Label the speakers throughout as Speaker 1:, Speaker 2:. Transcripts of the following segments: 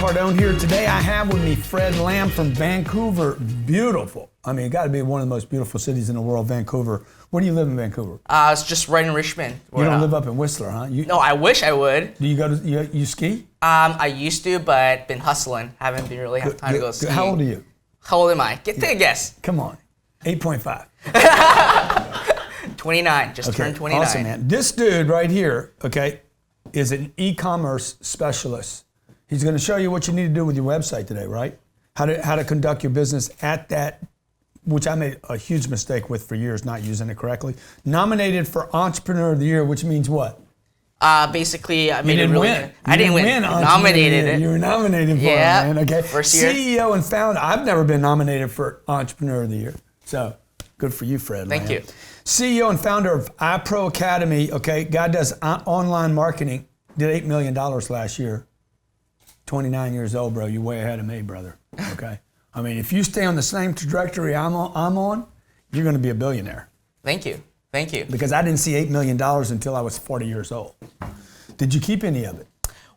Speaker 1: Cardone here. Today I have with me Fred Lamb from Vancouver. Beautiful. I mean, it got to be one of the most beautiful cities in the world, Vancouver. Where do you live in Vancouver?
Speaker 2: It's just right in Richmond.
Speaker 1: You don't live up in Whistler, huh?
Speaker 2: No, I wish I would.
Speaker 1: Do you go to, you ski?
Speaker 2: I used to, but been hustling. Haven't been really have time to go skiing.
Speaker 1: How old are you?
Speaker 2: How old am I? Take a guess.
Speaker 1: Come on. 8.5.
Speaker 2: 29. Just turned 29.
Speaker 1: Awesome, man. This dude right here, okay, is an e-commerce specialist. He's going to show you what you need to do with your website today, right? How to conduct your business at that, which I made a huge mistake with for years, not using it correctly. Nominated for Entrepreneur of the Year, which means what?
Speaker 2: Basically, I made it really. I didn't win.
Speaker 1: Nominated it. You were nominated for it, man. Okay.
Speaker 2: First year.
Speaker 1: CEO and founder. I've never been nominated for Entrepreneur of the Year. So good for you, Fred.
Speaker 2: Thank you.
Speaker 1: CEO and founder of iPro Academy. Okay. Guy does online marketing. Did $8 million last year. 29 years old, bro. You're way ahead of me, brother. Okay. I mean, if you stay on the same trajectory I'm on, you're going to be a billionaire.
Speaker 2: Thank you. Thank you.
Speaker 1: Because I didn't see $8 million until I was 40 years old. Did you keep any of it?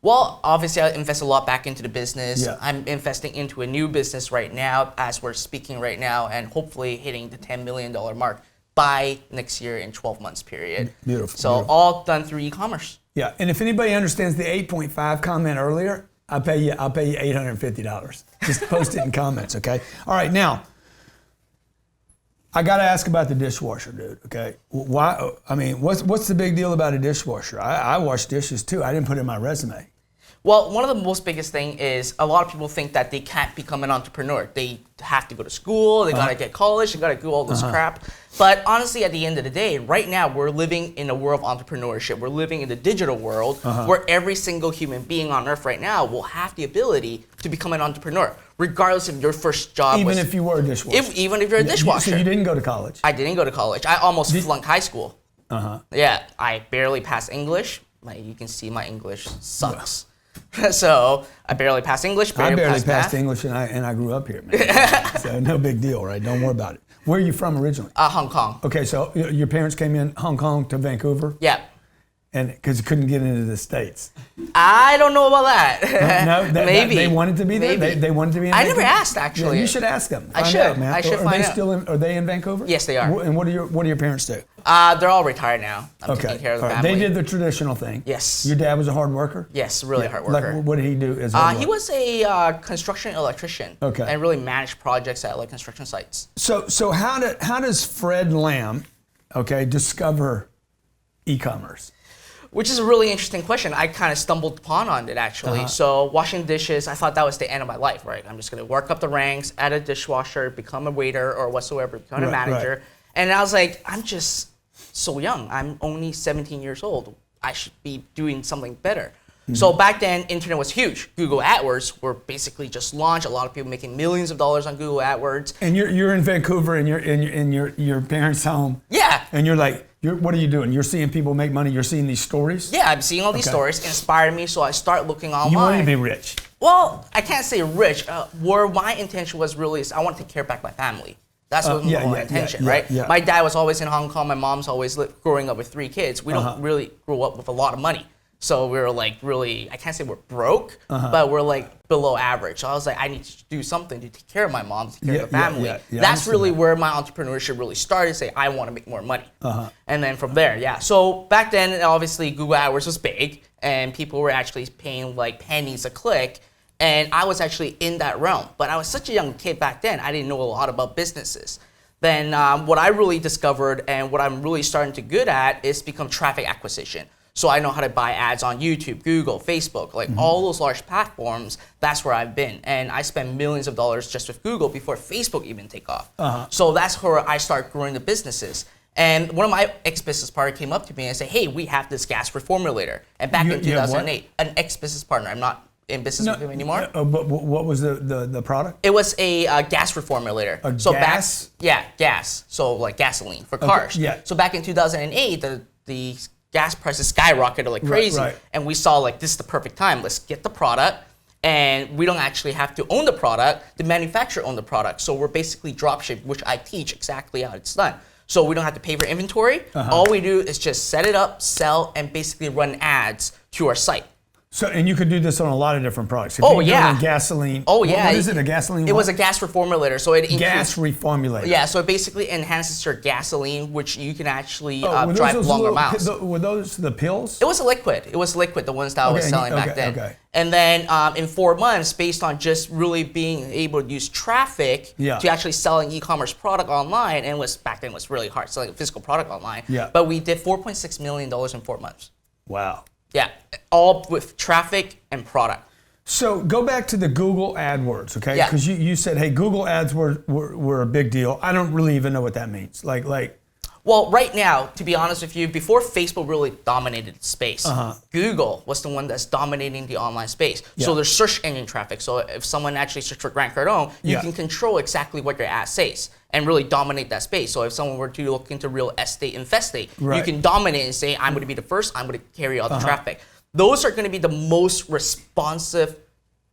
Speaker 2: Well, obviously, I invest a lot back into the business.
Speaker 1: Yeah.
Speaker 2: I'm investing into a new business right now as we're speaking right now, and hopefully hitting the $10 million mark by next year in 12 months period.
Speaker 1: Beautiful.
Speaker 2: So
Speaker 1: beautiful.
Speaker 2: all done through e-commerce.
Speaker 1: Yeah, and if anybody understands the 8.5 comment earlier, I'll pay you $850. Just post it in comments, okay? All right, now, I got to ask about the dishwasher, dude, okay? Why? I mean, what's the big deal about a dishwasher? I wash dishes too. I didn't put it in my resume.
Speaker 2: Well, one of the most biggest thing is a lot of people think that they can't become an entrepreneur. They have to go to school, they gotta get college, they gotta do all this crap. But honestly, at the end of the day, right now, we're living in a world of entrepreneurship. We're living in the digital world where every single human being on earth right now will have the ability to become an entrepreneur, regardless if your first job
Speaker 1: Even if you were a dishwasher.
Speaker 2: Even if you're a dishwasher.
Speaker 1: So you didn't go to college?
Speaker 2: I didn't go to college. I almost flunked high school. Yeah, I barely passed English. You can see my English sucks. So I barely passed English.
Speaker 1: I barely passed
Speaker 2: math.
Speaker 1: English, and I grew up here, man. So no big deal, right? Don't worry about it. Where are you from originally?
Speaker 2: Hong Kong.
Speaker 1: Okay, so your parents came in Hong Kong to Vancouver?
Speaker 2: Yeah.
Speaker 1: And because you couldn't get into the States.
Speaker 2: I don't know about that.
Speaker 1: No,
Speaker 2: maybe
Speaker 1: they wanted to be there. They wanted to be in
Speaker 2: I
Speaker 1: Vancouver?
Speaker 2: never asked actually.
Speaker 1: Yeah, you should ask them.
Speaker 2: I should. I should find out.
Speaker 1: Are they in Vancouver?
Speaker 2: Yes, they are.
Speaker 1: And what do your parents do?
Speaker 2: They're all retired now. I'm
Speaker 1: Okay.
Speaker 2: taking care of the
Speaker 1: All right.
Speaker 2: family.
Speaker 1: They did the traditional thing.
Speaker 2: Yes.
Speaker 1: Your dad was a hard worker?
Speaker 2: Yes, really hard worker.
Speaker 1: Like, what did he do as
Speaker 2: He was a construction electrician.
Speaker 1: Okay.
Speaker 2: And really managed projects at like construction sites.
Speaker 1: So how does Fred Lamb, okay, discover e-commerce?
Speaker 2: Which is a really interesting question. I kind of stumbled upon on it actually. So washing dishes, I thought that was the end of my life, right? I'm just gonna work up the ranks, add a dishwasher, become a waiter or whatsoever, become a manager. Right. And I was like, I'm just so young. I'm only 17 years old. I should be doing something better. So back then, internet was huge. Google AdWords were basically just launched. A lot of people making millions of dollars on Google AdWords.
Speaker 1: And you're in Vancouver and you're in your parents' home.
Speaker 2: Yeah.
Speaker 1: And you're like, what are you doing? You're seeing people make money. You're seeing these stories.
Speaker 2: Yeah, I'm seeing all these stories. Inspired me, so I start looking online.
Speaker 1: You wanted to be rich.
Speaker 2: Well, I can't say rich. Where my intention was really is I want to take care back my family. That's what my intention, right?
Speaker 1: Yeah.
Speaker 2: My dad was always in Hong Kong. My mom's always growing up with 3 kids. We don't really grow up with a lot of money. So we were like really, I can't say we're broke, but we're like below average. So I was like, I need to do something to take care of my mom, to take care of the family. That's really where my entrepreneurship really started, say I want to make more money. And then from there, So back then, obviously Google AdWords was big and people were actually paying like pennies a click. And I was actually in that realm. But I was such a young kid back then, I didn't know a lot about businesses. Then what I really discovered and what I'm really starting to good at is become traffic acquisition. So I know how to buy ads on YouTube, Google, Facebook, like all those large platforms. That's where I've been. And I spend millions of dollars just with Google before Facebook even take off. So that's where I start growing the businesses. And one of my ex-business partners came up to me and said, hey, we have this gas reformulator. And back in 2008, an ex-business partner, I'm not in business with him anymore.
Speaker 1: But what was the product?
Speaker 2: It was a gas reformulator.
Speaker 1: Gas?
Speaker 2: Gas. So like gasoline for cars. So back in 2008, the gas prices skyrocketed like crazy. And we saw like, this is the perfect time. Let's get the product. And we don't actually have to own the product. The manufacturer owns the product. So we're basically dropship, which I teach exactly how it's done. So we don't have to pay for inventory. All we do is just set it up, sell, and basically run ads to our site.
Speaker 1: So, and you could do this on a lot of different products. If
Speaker 2: Oh,
Speaker 1: you're
Speaker 2: yeah.
Speaker 1: doing gasoline.
Speaker 2: Oh, yeah.
Speaker 1: What is it? A gasoline?
Speaker 2: It was a gas reformulator, so it
Speaker 1: gas reformulator.
Speaker 2: Yeah, so it basically enhances your gasoline, which you can actually
Speaker 1: Were
Speaker 2: drive
Speaker 1: those
Speaker 2: longer
Speaker 1: little
Speaker 2: miles.
Speaker 1: Were those the pills?
Speaker 2: It was a liquid. It was liquid, the ones that I was selling back then.
Speaker 1: Okay.
Speaker 2: And then in 4 months, based on just really being able to use traffic to actually sell an e-commerce product online, and back then it was really hard selling a physical product online.
Speaker 1: Yeah.
Speaker 2: But we did $4.6 million in 4 months.
Speaker 1: Wow.
Speaker 2: Yeah, all with traffic and product.
Speaker 1: So go back to the Google AdWords, okay?
Speaker 2: Yeah.
Speaker 1: Because you said, hey, Google Ads were a big deal. I don't really even know what that means.
Speaker 2: Well, right now, to be honest with you, before Facebook really dominated the space, Google was the one that's dominating the online space.
Speaker 1: Yeah.
Speaker 2: So there's search engine traffic. So if someone actually searches for Grant Cardone, you can control exactly what your ad says and really dominate that space. So if someone were to look into real estate infestate, you can dominate and say, I'm going to be the first, I'm going to carry all the traffic. Those are going to be the most responsive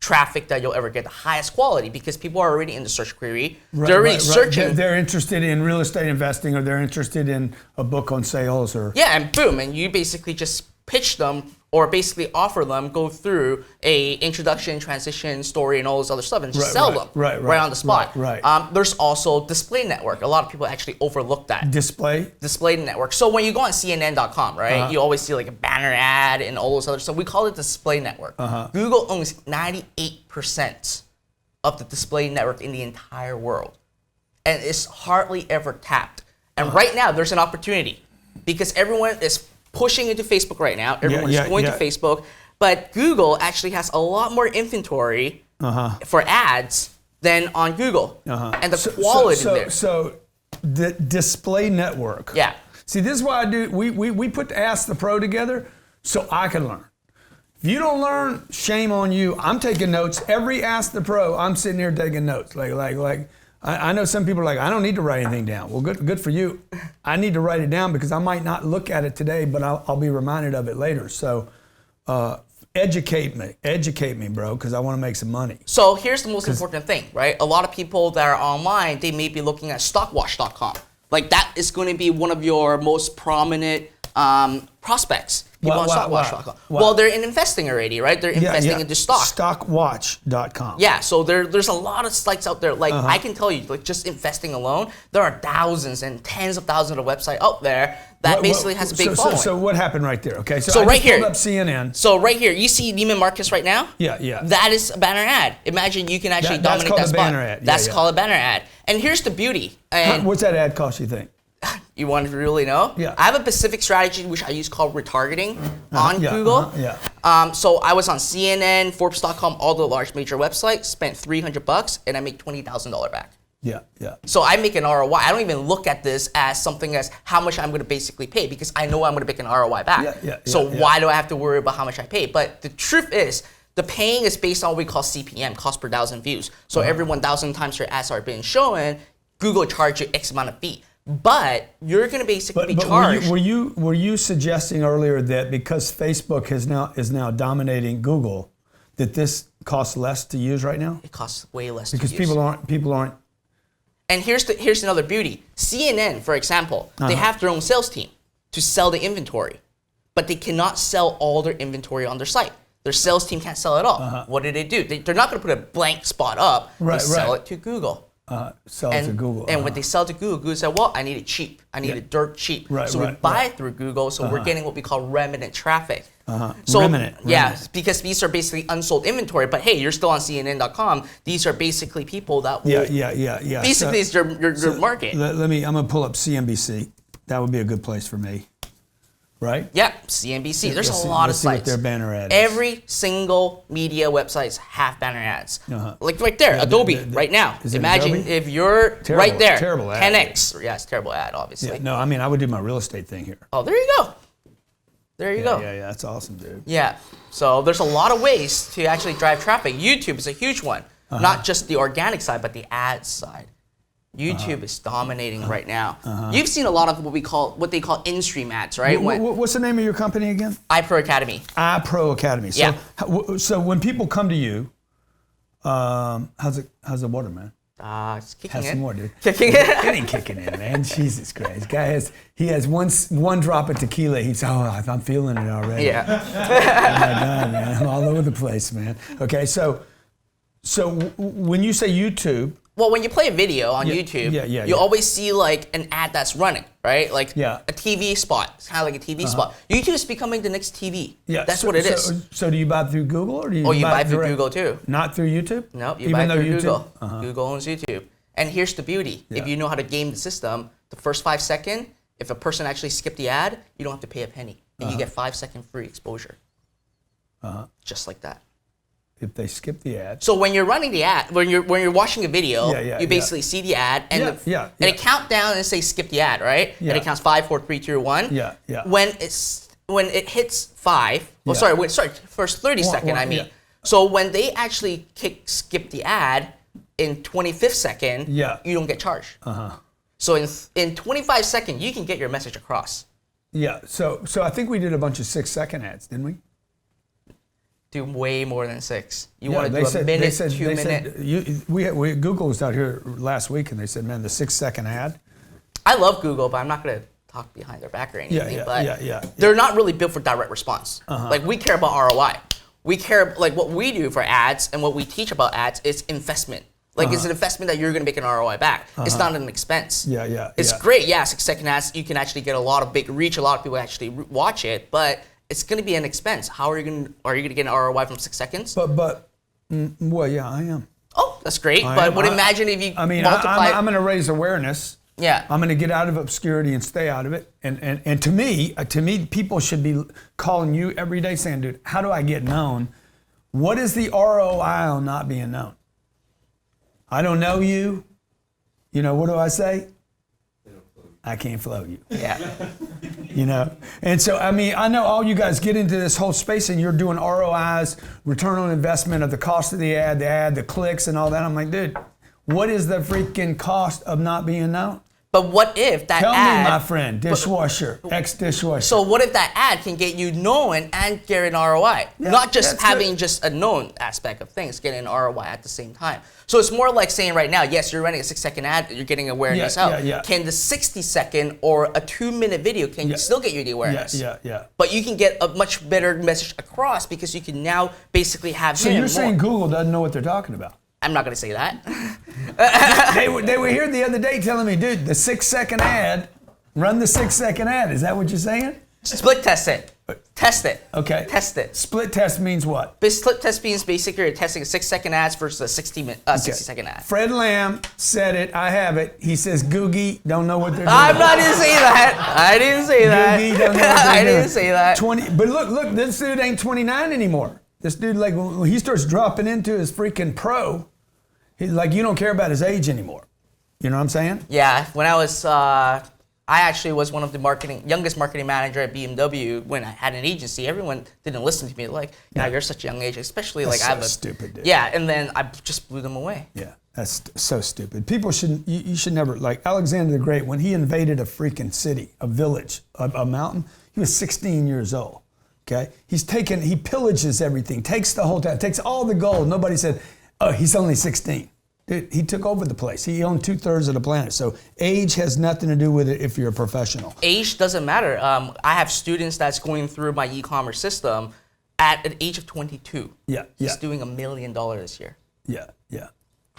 Speaker 2: traffic that you'll ever get, the highest quality, because people are already in the search query. They're already searching.
Speaker 1: They're interested in real estate investing, or they're interested in a book on sales, or
Speaker 2: and boom, and you basically just pitch them or basically offer them, go through a introduction, transition, story, and all this other stuff, and just sell them right on the spot. There's also display network. A lot of people actually overlook that. Display network. So when you go on CNN.com, right, you always see like a banner ad and all those other stuff. We call it display network. Google owns 98% of the display network in the entire world, and it's hardly ever tapped. And right now, there's an opportunity because everyone is pushing into Facebook right now. Everyone's going to Facebook, but Google actually has a lot more inventory for ads than on Google, and the quality there.
Speaker 1: So the display network.
Speaker 2: Yeah.
Speaker 1: See, this is why I do. We put Ask the Pro together so I can learn. If you don't learn, shame on you. I'm taking notes. Every Ask the Pro, I'm sitting here taking notes. I know some people are like, I don't need to write anything down. Well, good for you. I need to write it down because I might not look at it today, but I'll be reminded of it later. So educate me, bro, because I want to make some money.
Speaker 2: So here's the most important thing, right? A lot of people that are online, they may be looking at stockwash.com. Like that is going to be one of your most prominent prospects. People on stockwash.com. Well, they're investing already, right? They're investing into stock.
Speaker 1: Stockwatch.com.
Speaker 2: Yeah, so there's a lot of sites out there. Like I can tell you, like just investing alone, there are thousands and tens of thousands of websites out there that basically has a big following.
Speaker 1: So what happened right there? Okay, so I
Speaker 2: right here,
Speaker 1: pulled up CNN.
Speaker 2: So right here, you see Neiman Marcus right now?
Speaker 1: Yeah.
Speaker 2: That is a banner ad. Imagine you can actually dominate that spot.
Speaker 1: Banner ad.
Speaker 2: That's called a banner ad. And here's the beauty. And
Speaker 1: what's that ad cost, you think?
Speaker 2: You want to really know?
Speaker 1: Yeah.
Speaker 2: I have a specific strategy which I use called retargeting on Google. So I was on CNN, Forbes.com, all the large major websites, spent $300, and I make $20,000 back.
Speaker 1: Yeah.
Speaker 2: So I make an ROI. I don't even look at this as something as how much I'm going to basically pay because I know I'm going to make an ROI back. So why do I have to worry about how much I pay? But the truth is, the paying is based on what we call CPM, cost per 1,000 views. So every 1,000 times your ads are being shown, Google charges you X amount of fee. But you're going to basically be charged.
Speaker 1: Were you suggesting earlier that because Facebook is now dominating Google, that this costs less to use right now?
Speaker 2: It costs way less
Speaker 1: because
Speaker 2: to use.
Speaker 1: people aren't.
Speaker 2: And here's another beauty. CNN, for example, they have their own sales team to sell the inventory, but they cannot sell all their inventory on their site. Their sales team can't sell it all. What do? They're not going to put a blank spot up. They sell it to Google.
Speaker 1: Sell it to Google.
Speaker 2: And when they sell to Google, Google said, well, I need it cheap. I need it dirt cheap. So we buy it through Google, so we're getting what we call remnant traffic. So,
Speaker 1: remnant.
Speaker 2: Because these are basically unsold inventory, but hey, you're still on CNN.com. These are basically people that will...
Speaker 1: Yeah.
Speaker 2: Basically, it's your market.
Speaker 1: I'm going to pull up CNBC. That would be a good place for me. Right?
Speaker 2: Yeah, CNBC. There's a lot of sites.
Speaker 1: What their banner ad is.
Speaker 2: Every single media websites have banner ads. Like right there, Adobe, right now. Imagine Adobe? If you're right there.
Speaker 1: Terrible ad.
Speaker 2: 10x. Yeah, it's a terrible ad, obviously.
Speaker 1: Yeah, no, I mean, I would do my real estate thing here.
Speaker 2: Oh, there you go. There you go.
Speaker 1: Yeah, that's awesome, dude.
Speaker 2: Yeah, so there's a lot of ways to actually drive traffic. YouTube is a huge one. Not just the organic side, but the ads side. YouTube is dominating right now. You've seen a lot of what they call in-stream ads, right?
Speaker 1: What's the name of your company again?
Speaker 2: iPro Academy.
Speaker 1: iPro Academy. So, so when people come to you, how's the water, man?
Speaker 2: It's kicking
Speaker 1: Have
Speaker 2: in.
Speaker 1: some more, dude.
Speaker 2: Kicking
Speaker 1: It
Speaker 2: in.
Speaker 1: ain't kicking in, man. Jesus Christ. Guy has one drop of tequila. He's I'm feeling it already.
Speaker 2: Yeah.
Speaker 1: Oh my God, man. I'm all over the place, man. Okay, so when you say YouTube,
Speaker 2: Well, when you play a video on YouTube, you always see like an ad that's running, right? Like a TV spot. It's kind of like a TV spot. YouTube is becoming the next TV.
Speaker 1: Yeah,
Speaker 2: That's what it is.
Speaker 1: So do you buy through Google or do you?
Speaker 2: Oh, you buy through
Speaker 1: direct?
Speaker 2: Google too.
Speaker 1: Not through YouTube?
Speaker 2: No, you
Speaker 1: Even
Speaker 2: buy
Speaker 1: though
Speaker 2: through
Speaker 1: YouTube?
Speaker 2: Google. Google owns YouTube. And here's the beauty. If you know how to game the system, the first 5 seconds, if a person actually skipped the ad, you don't have to pay a penny. And you get 5-second free exposure. Just like that.
Speaker 1: If they skip the ad.
Speaker 2: So when you're running the ad, when you're watching a video, you basically see the ad and and it count down and say skip the ad, right? And it counts 5, 4, 3, 2, 1.
Speaker 1: Yeah.
Speaker 2: When it hits 5, first 30 seconds, I mean.
Speaker 1: Yeah.
Speaker 2: So when they actually skip the ad in 25th second, you don't get charged. So in 25 seconds, you can get your message across.
Speaker 1: Yeah. So I think we did a bunch of 6-second ads, didn't we?
Speaker 2: Do way more than 6. You want to do a minute, 2 minute.
Speaker 1: Google was out here last week and they said, man, the 6-second ad.
Speaker 2: I love Google, but I'm not going to talk behind their back or anything.
Speaker 1: Yeah.
Speaker 2: They're not really built for direct response. Like we care about ROI. We care, like what we do for ads and what we teach about ads is investment. Like it's an investment that you're going to make an ROI back. It's not an expense. It's great. Yeah, 6-second ads, you can actually get a lot of big reach. A lot of people actually watch it, but it's going to be an expense. How are you going to get an ROI from 6 seconds?
Speaker 1: Well, yeah, I am.
Speaker 2: Oh, that's great. Imagine if you multiply.
Speaker 1: I'm going to raise awareness.
Speaker 2: Yeah.
Speaker 1: I'm going to get out of obscurity and stay out of it. And to me, people should be calling you every day saying, dude, how do I get known? What is the ROI on not being known? I don't know you. You know, what do I say? I can't flow you.
Speaker 2: Yeah.
Speaker 1: You know? And so, I mean, I know all you guys get into this whole space and you're doing ROIs, return on investment of the cost of the ad, the clicks and all that. I'm like, dude, what is the freaking cost of not being known?
Speaker 2: But what if that
Speaker 1: Tell
Speaker 2: ad...
Speaker 1: me, my friend, dishwasher, ex-dishwasher.
Speaker 2: So what if that ad can get you known and get an ROI?
Speaker 1: Yeah,
Speaker 2: Not just having
Speaker 1: good.
Speaker 2: just a known aspect of things, getting an ROI at the same time. So it's more like saying right now, yes, you're running a 6-second ad, you're getting awareness out. Can the 60-second or a 2-minute video can still get you the awareness?
Speaker 1: Yeah.
Speaker 2: But you can get a much better message across because you can now basically have...
Speaker 1: So you're saying Google doesn't know what they're talking about?
Speaker 2: I'm not going to say that.
Speaker 1: They were here the other day telling me, dude, the 6-second ad, run the 6-second ad. Is that what you're saying?
Speaker 2: Split test it. Test it.
Speaker 1: Okay.
Speaker 2: Test it.
Speaker 1: Split test means what?
Speaker 2: Split test means basically you're testing a 6-second ads versus a 60-second ad.
Speaker 1: Fred Lamb said it. I have it. He says Googie don't know what they're doing.
Speaker 2: I didn't say that. I didn't say that.
Speaker 1: Googie don't know what they're doing.
Speaker 2: I didn't say that.
Speaker 1: But look, this dude ain't 29 anymore. This dude, like, when he starts dropping into his freaking pro, he's like, you don't care about his age anymore. You know what I'm saying?
Speaker 2: Yeah. When I was, I actually was one of the youngest marketing manager at BMW when I had an agency. Everyone didn't listen to me. Like, yeah, you're such a young age, especially
Speaker 1: That's
Speaker 2: like I have
Speaker 1: so stupid, dude.
Speaker 2: Yeah, and then I just blew them away.
Speaker 1: Yeah, that's so stupid. People shouldn't. You should never, like Alexander the Great, when he invaded a freaking city, a village, a mountain. He was 16 years old. Okay, he pillages everything, takes the whole town, takes all the gold. Nobody said, oh, he's only 16. Dude, he took over the place. He owned 2/3 of the planet. So age has nothing to do with it if you're a professional.
Speaker 2: Age doesn't matter. I have students that's going through my e-commerce system at an age of 22. He's doing $1 million this year.
Speaker 1: Yeah.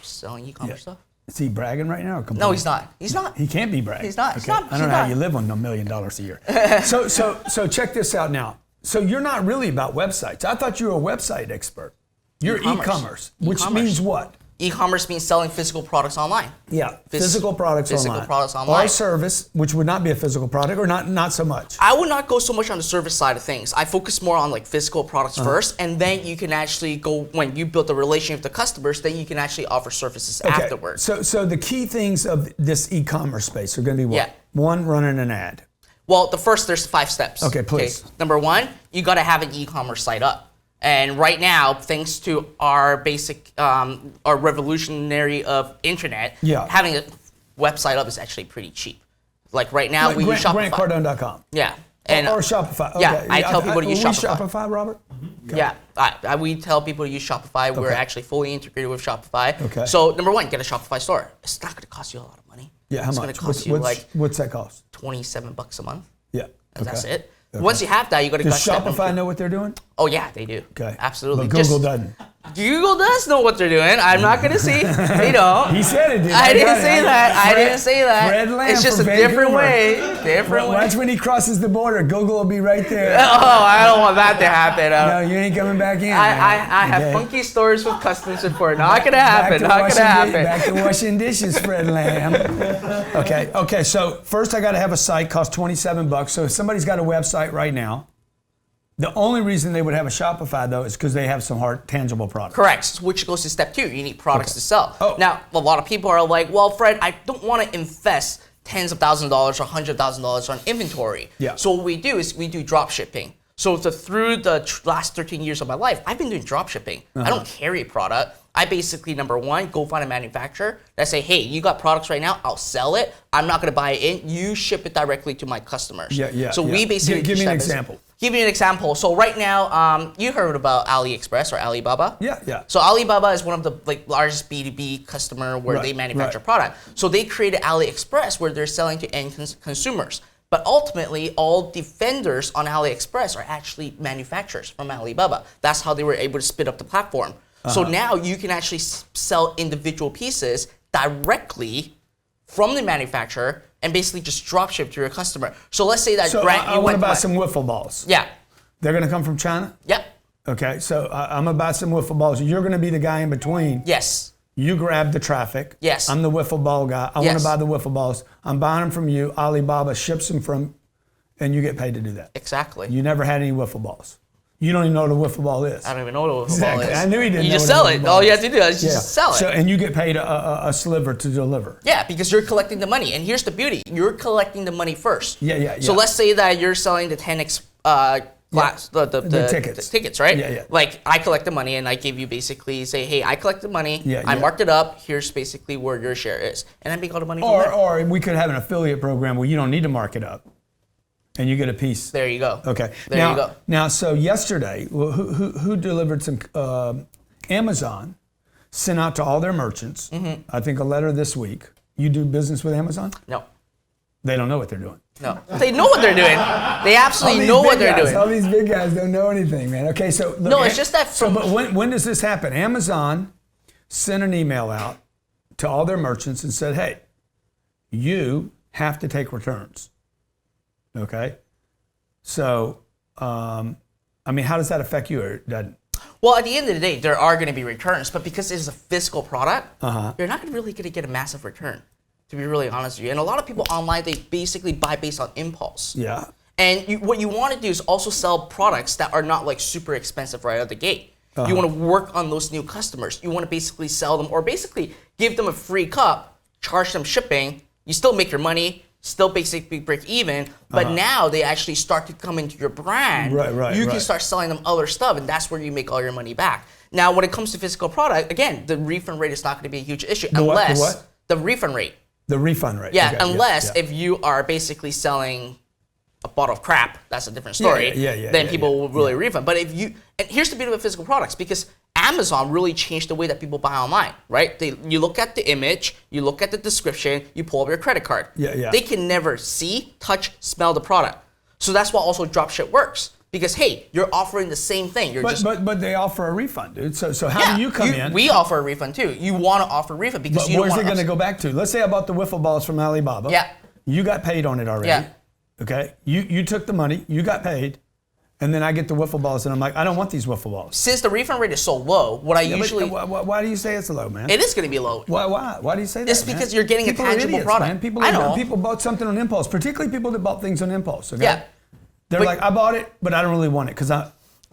Speaker 2: Selling e-commerce stuff.
Speaker 1: Is he bragging right now? Or
Speaker 2: no, he's not. He's not.
Speaker 1: He can't be bragging.
Speaker 2: He's not.
Speaker 1: Okay. I don't know how you live on $1 million a year. So check this out now. So you're not really about websites. I thought you were a website expert. You're e-commerce, which means what?
Speaker 2: E-commerce means selling physical products online.
Speaker 1: Yeah, physical products online. Or service, which would not be a physical product, or not so much.
Speaker 2: I would not go so much on the service side of things. I focus more on like physical products first, and then you can actually go, when you build a relationship with the customers, then you can actually offer services afterwards.
Speaker 1: So the key things of this e-commerce space are going to be what?
Speaker 2: Yeah.
Speaker 1: One, running an ad.
Speaker 2: Well, there's 5 steps.
Speaker 1: Okay, please. Okay.
Speaker 2: Number 1, you got to have an e-commerce site up. And right now, thanks to our basic, our revolutionary of internet, having a website up is actually pretty cheap. Like right now, we use Shopify.
Speaker 1: GrantCardone.com.
Speaker 2: Yeah.
Speaker 1: And, or Shopify. Okay.
Speaker 2: Yeah, I tell people to use Shopify.
Speaker 1: Shopify, Robert?
Speaker 2: Yeah, we tell people to use Shopify. We're actually fully integrated with Shopify.
Speaker 1: Okay.
Speaker 2: So number one, get a Shopify store. It's not going to cost you a lot of money.
Speaker 1: Yeah, how
Speaker 2: it's
Speaker 1: much?
Speaker 2: It's going to cost you like
Speaker 1: what's that cost?
Speaker 2: $27 a month.
Speaker 1: Yeah.
Speaker 2: And that's it. Once you have that, you got to
Speaker 1: Does Shopify know what they're doing?
Speaker 2: Oh yeah, they do.
Speaker 1: Okay.
Speaker 2: Absolutely.
Speaker 1: But Google doesn't.
Speaker 2: Google does know what they're doing. I'm not going to say they don't.
Speaker 1: He said it, dude.
Speaker 2: I didn't say that.
Speaker 1: Fred Lamb
Speaker 2: It's just a
Speaker 1: Vancouver.
Speaker 2: different way. Different way.
Speaker 1: Watch when he crosses the border. Google will be right there.
Speaker 2: Oh, I don't want that to happen.
Speaker 1: No, you ain't coming back in.
Speaker 2: I have funky stories with customs before. Not going to happen. Not going to happen.
Speaker 1: Back to washing dishes, Fred Lamb. Okay. So first I got to have a site, cost $27. So if somebody's got a website right now, the only reason they would have a Shopify, though, is because they have some hard, tangible products.
Speaker 2: Correct, which goes to step 2. You need products to sell.
Speaker 1: Oh.
Speaker 2: Now, a lot of people are like, well, Fred, I don't want to invest tens of thousands of dollars or $100,000 on inventory.
Speaker 1: Yeah.
Speaker 2: So what we do is we do drop shipping. So through the last 13 years of my life, I've been doing drop shipping. I don't carry a product. I basically, number one, go find a manufacturer that say, hey, you got products right now, I'll sell it. I'm not going to buy it in. You ship it directly to my customers.
Speaker 1: Yeah.
Speaker 2: So we basically
Speaker 1: give me an example.
Speaker 2: Give you an example. So right now, you heard about AliExpress or Alibaba?
Speaker 1: Yeah.
Speaker 2: So Alibaba is one of the largest B2B customer where they manufacture product. So they created AliExpress where they're selling to end consumers. But ultimately, all the vendors on AliExpress are actually manufacturers from Alibaba. That's how they were able to split up the platform. So now you can actually sell individual pieces directly from the manufacturer and basically just drop ship to your customer. So let's say that Grant,
Speaker 1: I want to buy some wiffle balls.
Speaker 2: Yeah.
Speaker 1: They're going to come from China?
Speaker 2: Yep.
Speaker 1: Okay, so I'm going to buy some wiffle balls. You're going to be the guy in between.
Speaker 2: Yes.
Speaker 1: You grab the traffic.
Speaker 2: Yes.
Speaker 1: I'm the wiffle ball guy. I want to buy the wiffle balls. I'm buying them from you. Alibaba ships them from, and you get paid to do that.
Speaker 2: Exactly.
Speaker 1: You never had any wiffle balls. You don't even know what a wiffle ball is.
Speaker 2: I don't even know what a wiffle ball is.
Speaker 1: I knew he didn't.
Speaker 2: You
Speaker 1: know
Speaker 2: just
Speaker 1: what
Speaker 2: sell
Speaker 1: a
Speaker 2: it.
Speaker 1: wiffle ball
Speaker 2: All you
Speaker 1: is.
Speaker 2: have to do is just sell it.
Speaker 1: So, and you get paid a sliver to deliver.
Speaker 2: Yeah, because you're collecting the money. And here's the beauty. You're collecting the money first.
Speaker 1: Yeah.
Speaker 2: So let's say that you're selling the 10x class, the
Speaker 1: tickets.
Speaker 2: The tickets, right?
Speaker 1: Yeah.
Speaker 2: Like I collect the money and I give you basically say, hey, I collect the money. I
Speaker 1: Yeah.
Speaker 2: marked it up. Here's basically where your share is. And I make all the money from there.
Speaker 1: Or we could have an affiliate program where you don't need to mark it up. And you get a piece.
Speaker 2: There you go.
Speaker 1: Okay.
Speaker 2: There you go.
Speaker 1: Now, so yesterday, who delivered some? Amazon sent out to all their merchants. I think a letter this week. You do business with Amazon?
Speaker 2: No.
Speaker 1: They don't know what they're doing.
Speaker 2: No. They know what they're doing. They absolutely know what they're doing.
Speaker 1: All these big guys don't know anything, man. Okay, so look,
Speaker 2: No, it's just that from.
Speaker 1: but when does this happen? Amazon sent an email out to all their merchants and said, hey, you have to take returns. Okay? So, how does that affect you or it doesn't?
Speaker 2: Well, at the end of the day, there are going to be returns, but because it's a physical product, you're not really going to get a massive return, to be really honest with you. And a lot of people online, they basically buy based on impulse.
Speaker 1: Yeah.
Speaker 2: And what you want to do is also sell products that are not like super expensive right out of the gate. You want to work on those new customers. You want to basically sell them or basically give them a free cup, charge them shipping. You still make your money, still basically break even, but now they actually start to come into your brand.
Speaker 1: Right.
Speaker 2: You can start selling them other stuff, and that's where you make all your money back. Now, when it comes to physical product, again, the refund rate is not going to be a huge issue unless the refund rate.
Speaker 1: The refund rate.
Speaker 2: Yeah,
Speaker 1: Okay,
Speaker 2: unless if you are basically selling a bottle of crap, that's a different story. Then people will really refund. But if you, and here's the beauty of physical products, because Amazon really changed the way that people buy online, right? You look at the image, you look at the description, you pull up your credit card. They can never see, touch, smell the product. So that's why also dropship works. Because hey, you're offering the same thing.
Speaker 1: But they offer a refund, dude. So how do you come in?
Speaker 2: We offer a refund too. You want to offer a refund because
Speaker 1: But
Speaker 2: you don't
Speaker 1: where's
Speaker 2: want
Speaker 1: it going to go back to? Let's say I bought the wiffle balls from Alibaba.
Speaker 2: Yeah.
Speaker 1: You got paid on it already.
Speaker 2: Yeah.
Speaker 1: Okay. You took the money, you got paid, and then I get the wiffle balls and I'm like, I don't want these wiffle balls.
Speaker 2: Since the refund rate is so low, what I usually...
Speaker 1: Why do you say it's low, man?
Speaker 2: It is going to be low.
Speaker 1: Why do you say that,
Speaker 2: It's because you're getting
Speaker 1: people
Speaker 2: a tangible product.
Speaker 1: Man. People bought something on impulse, particularly people that bought things on impulse. Okay?
Speaker 2: Yeah.
Speaker 1: They're like, I bought it, but I don't really want it because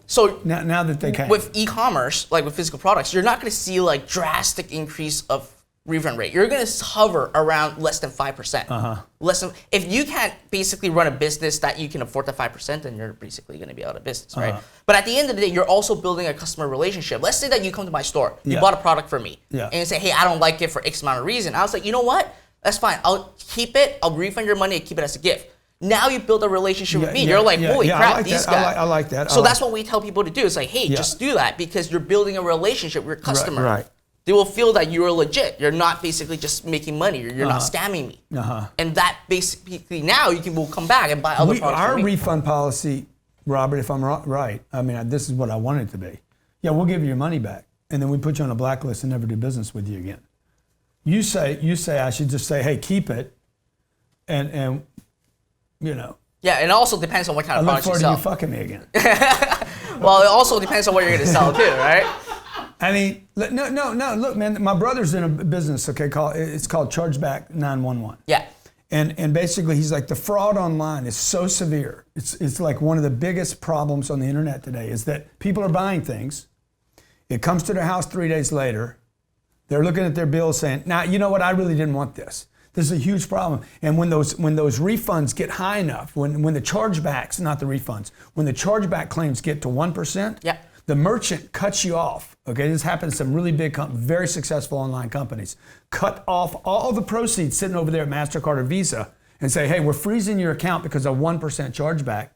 Speaker 2: So
Speaker 1: now that they can.
Speaker 2: With e-commerce, like with physical products, you're not going to see like drastic increase of refund rate. You're going to hover around less than 5%. Less than, if you can't basically run a business that you can afford the 5%, then you're basically going to be out of business, right? But at the end of the day, you're also building a customer relationship. Let's say that you come to my store, you bought a product from me, and you say, hey, I don't like it for X amount of reason. I was like, you know what? That's fine. I'll keep it. I'll refund your money and keep it as a gift. Now you build a relationship with me. You're like, holy crap,
Speaker 1: like
Speaker 2: these
Speaker 1: that.
Speaker 2: guys.
Speaker 1: I like that.
Speaker 2: So that's what we tell people to do. It's like, hey, just do that because you're building a relationship with your customer.
Speaker 1: Right.
Speaker 2: They will feel that you are legit. You're not basically just making money. You're not scamming me. And that basically now will come back and buy other products
Speaker 1: Our
Speaker 2: from me.
Speaker 1: refund policy, Robert, if I'm right, I mean, this is what I want it to be. Yeah, we'll give you your money back. And then we put you on a blacklist and never do business with you again. You say I should just say, hey, keep it. And you know.
Speaker 2: Yeah, and it also depends on what kind of products you sell.
Speaker 1: I look forward to you fucking me again.
Speaker 2: Well, it also depends on what you're going to sell too, right?
Speaker 1: I mean, no. Look, man, my brother's in a business. Okay, it's called Chargeback 911.
Speaker 2: Yeah.
Speaker 1: And basically, he's like, the fraud online is so severe. It's like one of the biggest problems on the internet today is that people are buying things. It comes to their house 3 days later. They're looking at their bill saying, "Now, you know what? I really didn't want this. This is a huge problem." And when those refunds get high enough, when the chargebacks, not the refunds, when the chargeback claims get to 1%, the merchant cuts you off. Okay, this happens to some really big, very successful online companies. Cut off all the proceeds sitting over there at MasterCard or Visa and say, "Hey, we're freezing your account because of 1% chargeback,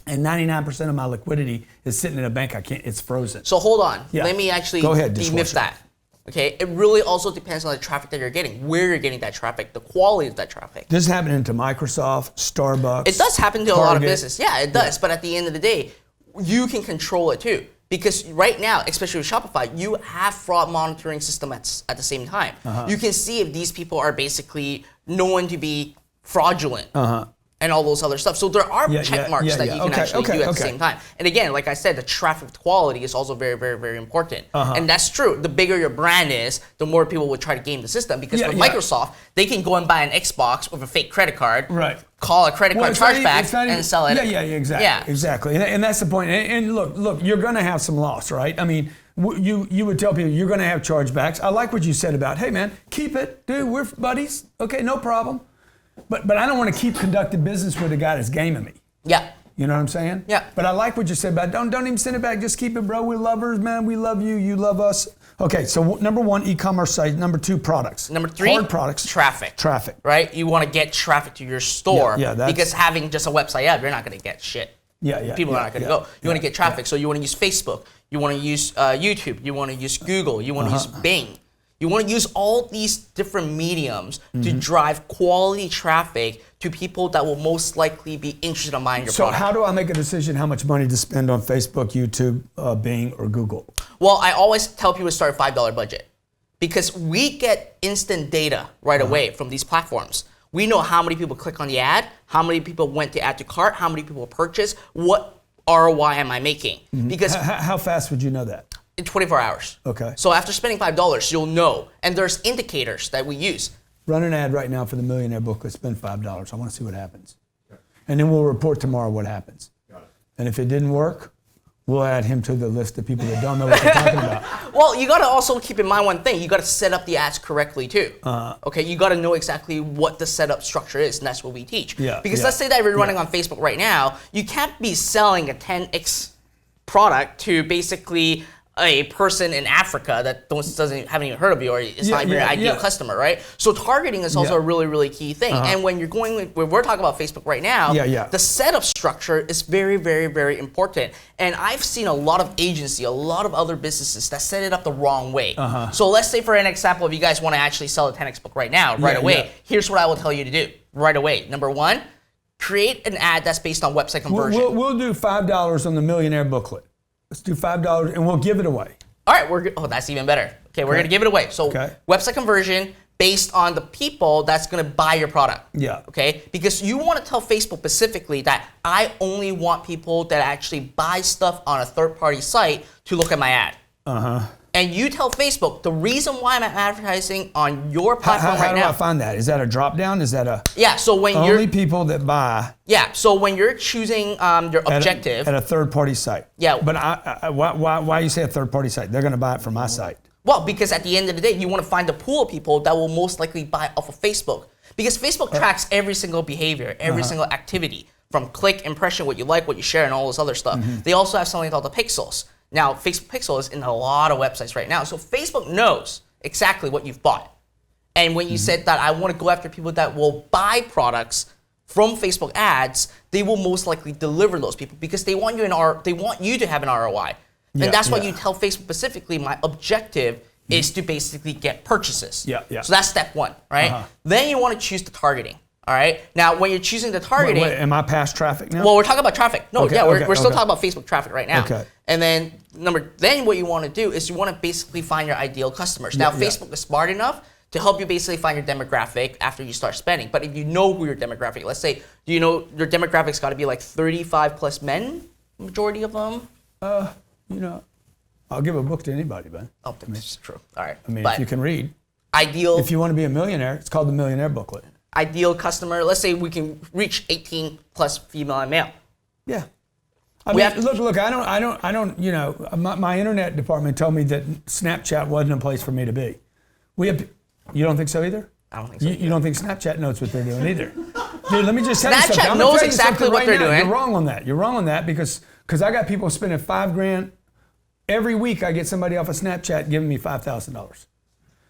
Speaker 1: and 99% of my liquidity is sitting in a bank. It's frozen."
Speaker 2: So hold on. Let me actually demyth
Speaker 1: Dishwasher.
Speaker 2: that. Okay, it really also depends on the traffic that you're getting, where you're getting that traffic, the quality of that traffic.
Speaker 1: This is happening to Microsoft, Starbucks.
Speaker 2: It does happen to
Speaker 1: Target.
Speaker 2: a lot of business. Yeah, it does. But at the end of the day, you can control it too. Because right now, especially with Shopify, you have fraud monitoring system at the same time. You can see if these people are basically known to be fraudulent. And all those other stuff. So there are check marks that you can actually do at the same time. And again, like I said, the traffic quality is also very, very, very important. And that's true. The bigger your brand is, the more people would try to game the system. Because with Microsoft, they can go and buy an Xbox with a fake credit card, call a credit card chargeback, and sell it.
Speaker 1: Exactly. And that's the point. And look, you're going to have some loss, right? I mean, you would tell people you're going to have chargebacks. I like what you said about, hey man, keep it, dude. We're buddies. Okay, no problem. But I don't want to keep conducting business with a guy that's gaming me.
Speaker 2: Yeah.
Speaker 1: You know what I'm saying?
Speaker 2: Yeah.
Speaker 1: But I like what you said about don't even send it back. Just keep it, bro. We're lovers, man. We love you. You love us. Okay, so number one, e-commerce site. Number two, products.
Speaker 2: Number three,
Speaker 1: hard products.
Speaker 2: Traffic. Right? You want to get traffic to your store. Because having just a website up, you're not going to get shit. People are not going to go. You want to get traffic, so you want to use Facebook. You want to use YouTube. You want to use Google. You want to use Bing. You want to use all these different mediums to drive quality traffic to people that will most likely be interested in buying your product.
Speaker 1: So how do I make a decision how much money to spend on Facebook, YouTube, Bing, or Google?
Speaker 2: Well, I always tell people to start a $5 budget because we get instant data right away from these platforms. We know how many people click on the ad, how many people went to add to cart, how many people purchase, what ROI am I making? Because
Speaker 1: how fast would you know that?
Speaker 2: In 24 hours.
Speaker 1: Okay.
Speaker 2: So after spending $5, you'll know. And there's indicators that we use.
Speaker 1: Run an ad right now for the Millionaire Booklet. Spend $5. I want to see what happens. Okay. And then we'll report tomorrow what happens. Got it. And if it didn't work, we'll add him to the list of people that don't know what they're talking about.
Speaker 2: Well, you got to also keep in mind one thing. You got to set up the ads correctly too. Okay, you got to know exactly what the setup structure is, and that's what we teach. Because let's say that we're running on Facebook right now, you can't be selling a 10x product to basically a person in Africa that haven't even heard of you, or it's not even your ideal customer, right? So targeting is also a really, really key thing. And when we're talking about Facebook right now, the setup structure is very, very, very important. And I've seen a lot of agency, a lot of other businesses that set it up the wrong way. So let's say for an example, if you guys want to actually sell a 10x book right now, right away, here's what I will tell you to do right away. Number one, create an ad that's based on website conversion.
Speaker 1: We'll do $5 on the Millionaire Booklet. Let's do $5 and we'll give it away.
Speaker 2: All right, that's even better. Okay, we're gonna give it away. So website conversion based on the people that's gonna buy your product. Okay, because you want to tell Facebook specifically that I only want people that actually buy stuff on a third-party site to look at my ad. And you tell Facebook the reason why I'm advertising on your platform right now.
Speaker 1: How do I find that? Is that a drop down? Is that a
Speaker 2: so when
Speaker 1: only people that buy?
Speaker 2: So when you're choosing your objective
Speaker 1: at a third party site. But why you say a third party site? They're going to buy it from my site.
Speaker 2: Well, because at the end of the day, you want to find a pool of people that will most likely buy off of Facebook. Because Facebook tracks every single behavior, every single activity, from click, impression, what you like, what you share, and all this other stuff. They also have something called the pixels. Now, Facebook Pixel is in a lot of websites right now. So Facebook knows exactly what you've bought. And when you said that I want to go after people that will buy products from Facebook ads, they will most likely deliver those people because they want you to have an ROI. And that's why you tell Facebook specifically, my objective is to basically get purchases. So that's step one, right? Then you want to choose the targeting. All right. Now, when you're choosing the targeting,
Speaker 1: wait, am I past traffic now?
Speaker 2: Well, we're talking about traffic. No, we're still talking about Facebook traffic right now.
Speaker 1: Okay.
Speaker 2: And then then what you want to do is you want to basically find your ideal customers. Now, Facebook is smart enough to help you basically find your demographic after you start spending. But if you know who your demographic, let's say, do you know your demographic's got to be like 35 plus men, majority of them?
Speaker 1: I'll give a book to anybody, man.
Speaker 2: Oh, that's true. All right.
Speaker 1: I mean, if you can read.
Speaker 2: Ideal.
Speaker 1: If you want to be a millionaire, it's called the Millionaire Booklet.
Speaker 2: Ideal customer. Let's say we can reach 18 plus female and male.
Speaker 1: Yeah. I mean, look. I don't. You know, my internet department told me that Snapchat wasn't a place for me to be. You don't think so either?
Speaker 2: I don't think so.
Speaker 1: You don't think Snapchat knows what they're doing either? Dude, let me just tell you something.
Speaker 2: Snapchat knows exactly what they're doing.
Speaker 1: You're wrong on that. You're wrong on that because I got people spending $5,000 every week. I get somebody off of Snapchat giving me $5,000.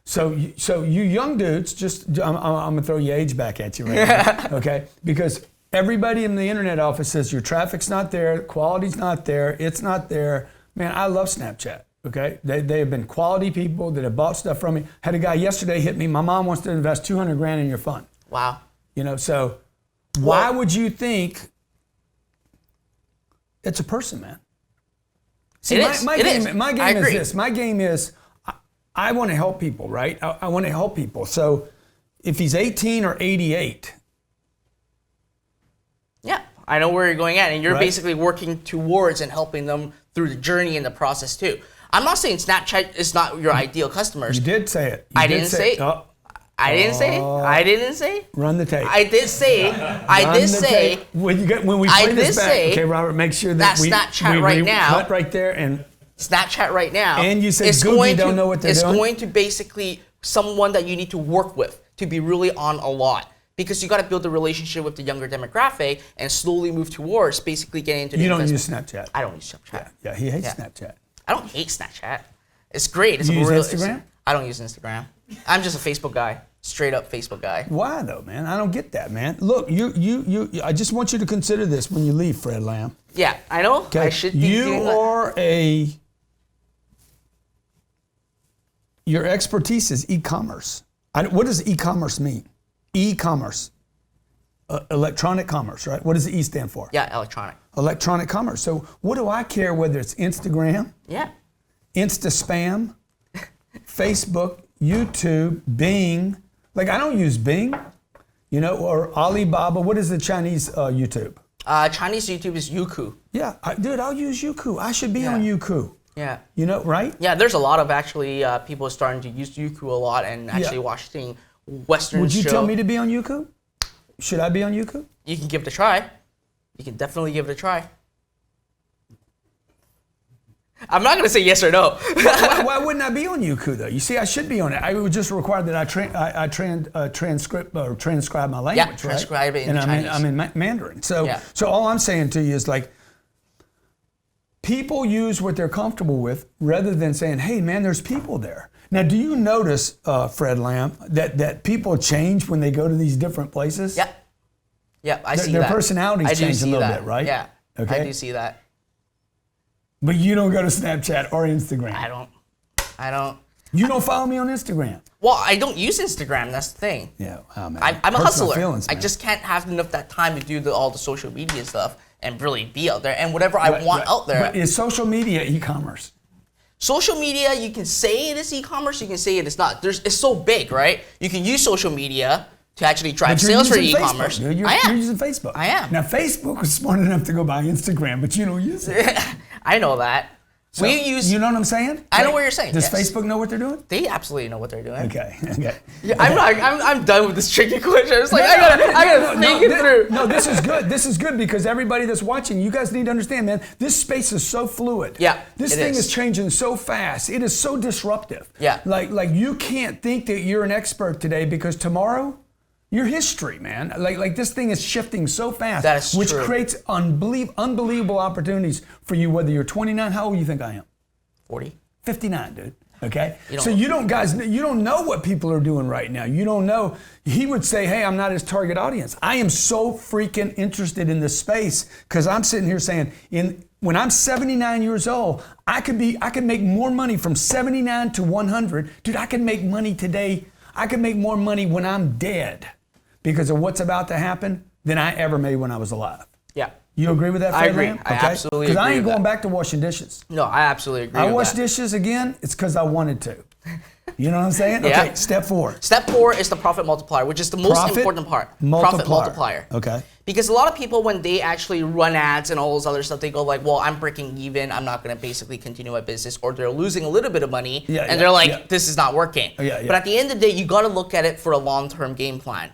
Speaker 1: So you young dudes, I'm gonna throw your age back at you right now, okay? Because everybody in the internet office says your traffic's not there, quality's not there, it's not there. Man, I love Snapchat, okay? They have been quality people that have bought stuff from me. Had a guy yesterday hit me, my mom wants to invest $200,000 in your fund.
Speaker 2: Wow.
Speaker 1: You know, so why would you think it's a person, man? See, my game is this. My game is I want to help people, right? I want to help people. So if he's 18 or 88.
Speaker 2: Yeah, I know where you're going at. And you're basically working towards and helping them through the journey and the process too. I'm not saying Snapchat is not your ideal customers.
Speaker 1: You did say it.
Speaker 2: I didn't say it. I didn't say.
Speaker 1: Run the tape.
Speaker 2: I did say.
Speaker 1: When we play this back, okay, Robert, make sure that
Speaker 2: Snapchat right now.
Speaker 1: Cut right there and.
Speaker 2: Snapchat right now.
Speaker 1: And you say Google don't know what they're doing.
Speaker 2: It's going to basically someone that you need to work with to be really on a lot. Because you got to build a relationship with the younger demographic and slowly move towards basically getting into the investment.
Speaker 1: You don't use Snapchat.
Speaker 2: I don't use Snapchat.
Speaker 1: Yeah, he hates Snapchat.
Speaker 2: I don't hate Snapchat. It's great.
Speaker 1: You use Instagram?
Speaker 2: I don't use Instagram. I'm just a Facebook guy. Straight up Facebook guy.
Speaker 1: Why though, man? I don't get that, man. Look, I just want you to consider this when you leave, Fred Lamb.
Speaker 2: Yeah, I know.
Speaker 1: Okay.
Speaker 2: I should be doing that.
Speaker 1: Your expertise is e-commerce. What does e-commerce mean? E-commerce. Electronic commerce, right? What does the E stand for?
Speaker 2: Yeah, electronic.
Speaker 1: Electronic commerce. So what do I care whether it's Instagram?
Speaker 2: Yeah.
Speaker 1: Insta spam, Facebook, YouTube, Bing. Like I don't use Bing, or Alibaba. What is the Chinese YouTube?
Speaker 2: Chinese YouTube is Youku.
Speaker 1: Yeah, dude, I'll use Youku. I should be on Youku.
Speaker 2: Yeah.
Speaker 1: Right?
Speaker 2: Yeah, there's a lot of actually people starting to use Youku a lot and actually watching Western
Speaker 1: Would you tell me to be on Youku? Should I be on Youku?
Speaker 2: You can give it a try. You can definitely give it a try. I'm not going to say yes or no.
Speaker 1: why wouldn't I be on Youku though? You see, I should be on it. I would just require that I transcribe my language,
Speaker 2: right? Transcribe it in Chinese.
Speaker 1: I'm in Mandarin. So all I'm saying to you is like, people use what they're comfortable with rather than saying, hey man, there's people there. Now, do you notice, Fred Lamb, that people change when they go to these different places?
Speaker 2: Yeah. Yeah, I see that.
Speaker 1: Their personalities change a little bit, right?
Speaker 2: Yeah,
Speaker 1: okay.
Speaker 2: I do see that.
Speaker 1: But you don't go to Snapchat or Instagram.
Speaker 2: I don't.
Speaker 1: You don't follow me on Instagram.
Speaker 2: Well, I don't use Instagram. That's the thing.
Speaker 1: Yeah, man.
Speaker 2: I'm a hustler. I just can't have enough that time to do all the social media stuff and really be out there and whatever I want out there.
Speaker 1: But is social media e-commerce?
Speaker 2: Social media, you can say it is e-commerce. You can say it is not. It's so big, right? You can use social media to actually drive sales for e-commerce.
Speaker 1: You're using Facebook.
Speaker 2: I am.
Speaker 1: Now, Facebook was smart enough to go buy Instagram, but you don't use it.
Speaker 2: I know that.
Speaker 1: So, you know what I'm saying?
Speaker 2: I know what you're saying.
Speaker 1: Does Facebook know what they're doing?
Speaker 2: They absolutely know what they're doing.
Speaker 1: Okay.
Speaker 2: Yeah, I'm done with this tricky question. It's like I gotta think it through.
Speaker 1: No, this is good. This is good because everybody that's watching, you guys need to understand, man. This space is so fluid.
Speaker 2: Yeah,
Speaker 1: this thing is changing so fast. It is so disruptive.
Speaker 2: Yeah.
Speaker 1: Like you can't think that you're an expert today because tomorrow, you're history, man. Like this thing is shifting so fast,
Speaker 2: that is
Speaker 1: which
Speaker 2: true.
Speaker 1: creates unbelievable opportunities for you. Whether you're 29, how old do you think I am?
Speaker 2: 40.
Speaker 1: 59, dude. Okay?
Speaker 2: You
Speaker 1: So you don't know what people are doing right now. You don't know. He would say, hey, I'm not his target audience. I am so freaking interested in this space because I'm sitting here saying, when I'm 79 years old, I could make more money from 79 to 100. Dude, I can make money today. I can make more money when I'm dead because of what's about to happen than I ever made when I was alive.
Speaker 2: Yeah.
Speaker 1: You agree with that,
Speaker 2: I
Speaker 1: Fred
Speaker 2: agree.
Speaker 1: Lamb?
Speaker 2: I absolutely agree.
Speaker 1: Because I ain't
Speaker 2: with
Speaker 1: going
Speaker 2: that.
Speaker 1: back to washing dishes.
Speaker 2: No, I absolutely agree.
Speaker 1: I
Speaker 2: with
Speaker 1: wash
Speaker 2: that.
Speaker 1: dishes again, it's because I wanted to. You know what I'm saying?
Speaker 2: Yeah.
Speaker 1: Okay, step 4.
Speaker 2: Step 4 is the profit multiplier, which is the most important part. Profit multiplier.
Speaker 1: Okay.
Speaker 2: Because a lot of people, when they actually run ads and all those other stuff, they go like, well, I'm breaking even. I'm not going to basically continue my business. Or they're losing a little bit of money. And they're like, this is not working. But at the end of the day, you got to look at it for a long-term game plan.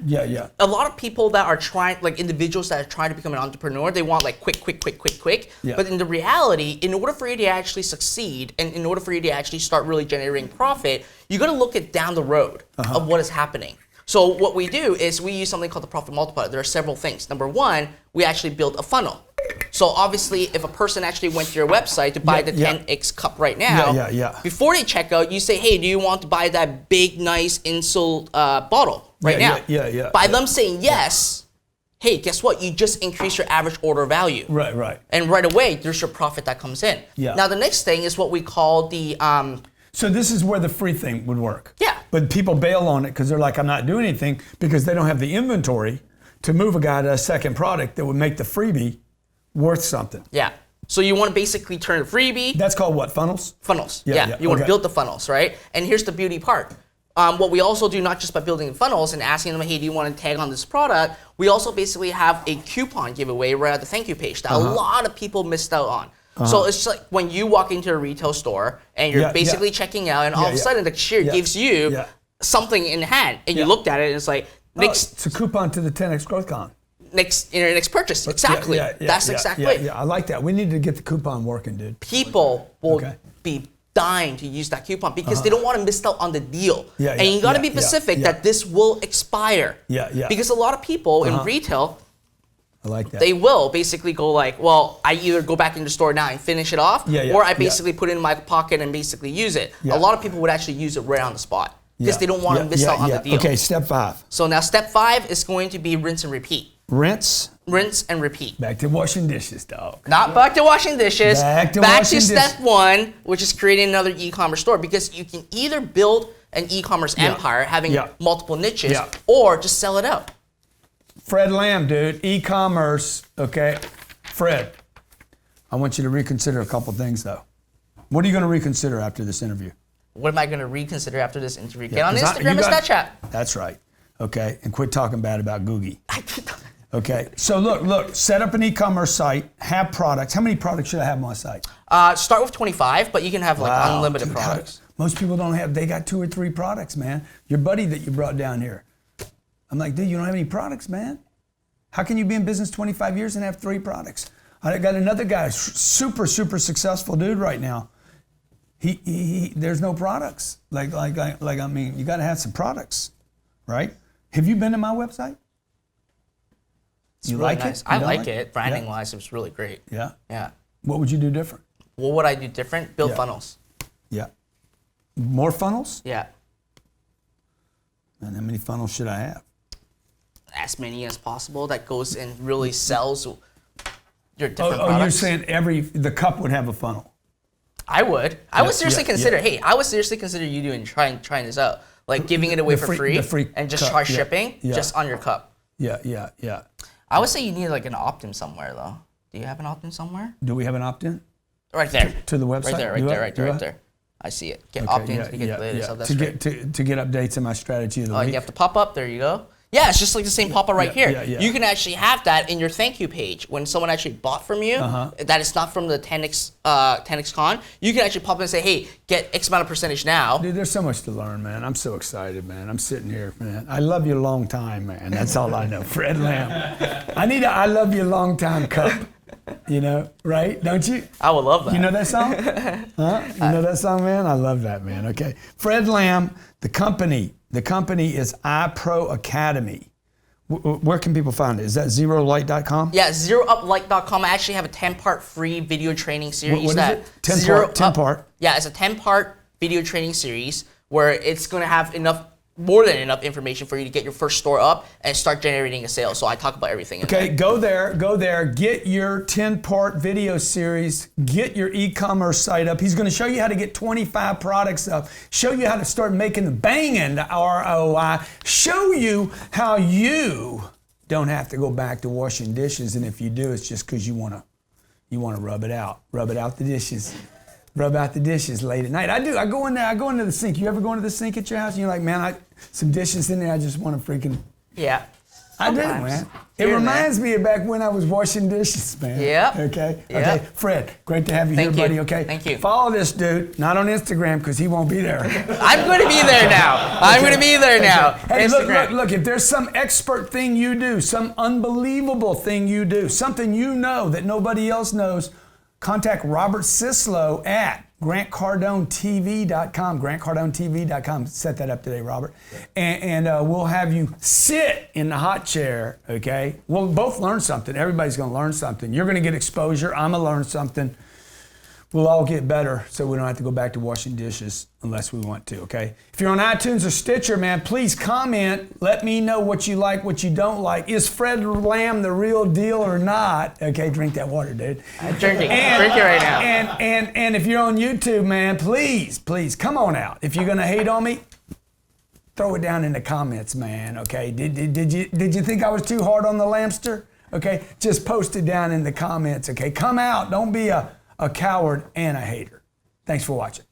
Speaker 2: A lot of people that are trying, like individuals that are trying to become an entrepreneur, they want like quick. But in the reality, in order for you to actually succeed and in order for you to actually start really generating profit, you got to look at down the road of what is happening. So what we do is we use something called the profit multiplier. There are several things. Number 1, we actually build a funnel. So obviously, if a person actually went to your website to buy the 10X cup right now, before they check out, you say, hey, do you want to buy that big, nice insult bottle right now? By them saying yes, hey, guess what? You just increase your average order value.
Speaker 1: Right.
Speaker 2: And right away, there's your profit that comes in. Now, the next thing is what we call the...
Speaker 1: So this is where the free thing would work.
Speaker 2: Yeah.
Speaker 1: But people bail on it because they're like, I'm not doing anything because they don't have the inventory to move a guy to a second product that would make the freebie worth something.
Speaker 2: Yeah. So you want to basically turn a freebie.
Speaker 1: That's called what, funnels?
Speaker 2: Funnels. Yeah. You want to build the funnels, right? And here's the beauty part. What we also do, not just by building funnels and asking them, hey, do you want to tag on this product? We also basically have a coupon giveaway right at the thank you page that a lot of people missed out on. So it's just like when you walk into a retail store and you're basically checking out, and all of a sudden the cashier gives you something in hand, and you looked at it, and it's like
Speaker 1: it's a coupon to the 10X Growth Con.
Speaker 2: Next purchase. Exactly. That's exactly it.
Speaker 1: Yeah, I like that. We need to get the coupon working, dude.
Speaker 2: People will be dying to use that coupon because they don't want to miss out on the deal. And you got to be specific that this will expire. Because a lot of people in retail,
Speaker 1: I like that.
Speaker 2: They will basically go like, well, I either go back in the store now and finish it off, or I basically put it in my pocket and basically use it. A lot of people would actually use it right on the spot because they don't want to miss out on the deal.
Speaker 1: Okay, step 5.
Speaker 2: So now step 5 is going to be rinse and repeat.
Speaker 1: Rinse
Speaker 2: and repeat.
Speaker 1: Back to washing dishes, dog.
Speaker 2: Not back to washing dishes.
Speaker 1: Back to
Speaker 2: step 1, which is creating another e-commerce store, because you can either build an e-commerce empire having multiple niches or just sell it out.
Speaker 1: Fred Lamb, dude, e-commerce, okay? Fred, I want you to reconsider a couple things, though. What are you going to reconsider after this interview?
Speaker 2: What am I going to reconsider after this interview? Get on Instagram and Snapchat.
Speaker 1: That's right, okay? And quit talking bad about Googie. Okay, so look, set up an e-commerce site, have products. How many products should I have on my site?
Speaker 2: Start with 25, but you can have like unlimited products.
Speaker 1: Most people don't have, they got 2 or 3 products, man. Your buddy that you brought down here. I'm like, dude, you don't have any products, man. How can you be in business 25 years and have 3 products? I got another guy, super successful dude right now. He there's no products. Like I mean, you got to have some products, right? Have you been to my website?
Speaker 2: It's really like nice. I like it. Branding wise, it was really great. Yeah.
Speaker 1: What would you do different?
Speaker 2: What would I do different? Build funnels.
Speaker 1: Yeah. More funnels?
Speaker 2: Yeah.
Speaker 1: And how many funnels should I have?
Speaker 2: As many as possible that goes and really sells your different products.
Speaker 1: You're saying the cup would have a funnel?
Speaker 2: I would. I would seriously consider. Hey, I would seriously consider you doing trying this out, like giving it away for free and just charge shipping just on your cup.
Speaker 1: Yeah.
Speaker 2: I would say you need like an opt-in somewhere though. Do you have an opt-in somewhere?
Speaker 1: Do we have an opt-in?
Speaker 2: Right there.
Speaker 1: To the website.
Speaker 2: Right there. I see it. Get opt-ins to get the latest stuff. That's great.
Speaker 1: To get updates on my strategy of the week.
Speaker 2: You have to pop up. There you go. Yeah, it's just like the same pop-up right here. You can actually have that in your thank you page when someone actually bought from you. That is not from the 10X Con. You can actually pop in and say, "Hey, get X amount of percentage now."
Speaker 1: Dude, there's so much to learn, man. I'm so excited, man. I'm sitting here, man. I love you a long time, man. That's all I know. Fred Lamb. I need a I love you a long time cup. You know, right? Don't you?
Speaker 2: I would love that.
Speaker 1: You know that song? Huh? You know that song, man? I love that, man. Okay. Fred Lamb, the company is iPro Academy. Where can people find it? Is that zerolight.com?
Speaker 2: Yeah, zerouplight.com. I actually have a 10-part free video training series.
Speaker 1: What is it? 10 part?
Speaker 2: Yeah, it's a 10-part video training series where it's going to have more than enough information for you to get your first store up and start generating a sale. So I talk about everything.
Speaker 1: Okay, go there, get your 10-part video series, get your e-commerce site up. He's going to show you how to get 25 products up, show you how to start making the banging ROI, show you how you don't have to go back to washing dishes, and if you do, it's just because you want to rub it out the dishes. Rub out the dishes late at night. I do. I go in there. I go into the sink. You ever go into the sink at your house and you're like, man, some dishes in there. I just want to freaking.
Speaker 2: Yeah.
Speaker 1: I do, man. It reminds me of back when I was washing dishes, man.
Speaker 2: Yep.
Speaker 1: Okay.
Speaker 2: Yep.
Speaker 1: Okay. Fred, great to have you
Speaker 2: Thank
Speaker 1: here,
Speaker 2: you.
Speaker 1: buddy. Okay.
Speaker 2: Thank you.
Speaker 1: Follow this dude. Not on Instagram because he won't be there.
Speaker 2: I'm going to be there now. I'm going to be there now.
Speaker 1: Hey, look. If there's some expert thing you do, some unbelievable thing you do, something you know that nobody else knows, contact Robert Sislow at GrantCardoneTV.com. GrantCardoneTV.com. Set that up today, Robert. And we'll have you sit in the hot chair, okay? We'll both learn something. Everybody's going to learn something. You're going to get exposure. I'm going to learn something. We'll all get better so we don't have to go back to washing dishes unless we want to, okay? If you're on iTunes or Stitcher, man, please comment. Let me know what you like, what you don't like. Is Fred Lamb the real deal or not? Okay, drink that water, dude.
Speaker 2: I'm drinking. Drink it right now.
Speaker 1: And if you're on YouTube, man, please, come on out. If you're going to hate on me, throw it down in the comments, man, okay? Did you think I was too hard on the Lambster? Okay, just post it down in the comments, okay? Come out. Don't be a coward and a hater. Thanks for watching.